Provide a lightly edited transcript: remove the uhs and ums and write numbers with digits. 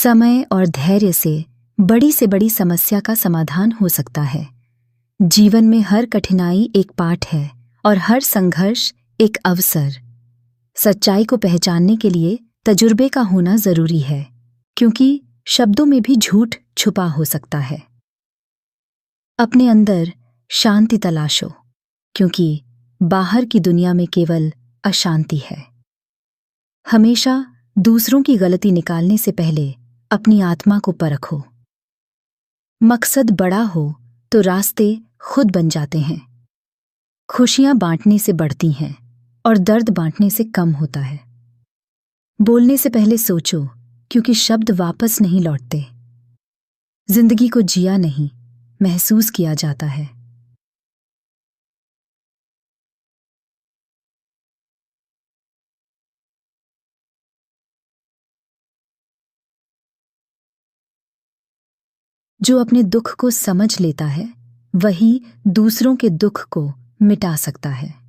समय और धैर्य से बड़ी समस्या का समाधान हो सकता है। जीवन में हर कठिनाई एक पाठ है और हर संघर्ष एक अवसर। सच्चाई को पहचानने के लिए तजुर्बे का होना जरूरी है, क्योंकि शब्दों में भी झूठ छुपा हो सकता है। अपने अंदर शांति तलाशो, क्योंकि बाहर की दुनिया में केवल अशांति है। हमेशा दूसरों की गलती निकालने से पहले अपनी आत्मा को परखो। मकसद बड़ा हो तो रास्ते खुद बन जाते हैं। खुशियां बांटने से बढ़ती हैं और दर्द बांटने से कम होता है। बोलने से पहले सोचो, क्योंकि शब्द वापस नहीं लौटते। जिंदगी को जिया नहीं, महसूस किया जाता है। जो अपने दुख को समझ लेता है, वही दूसरों के दुख को मिटा सकता है।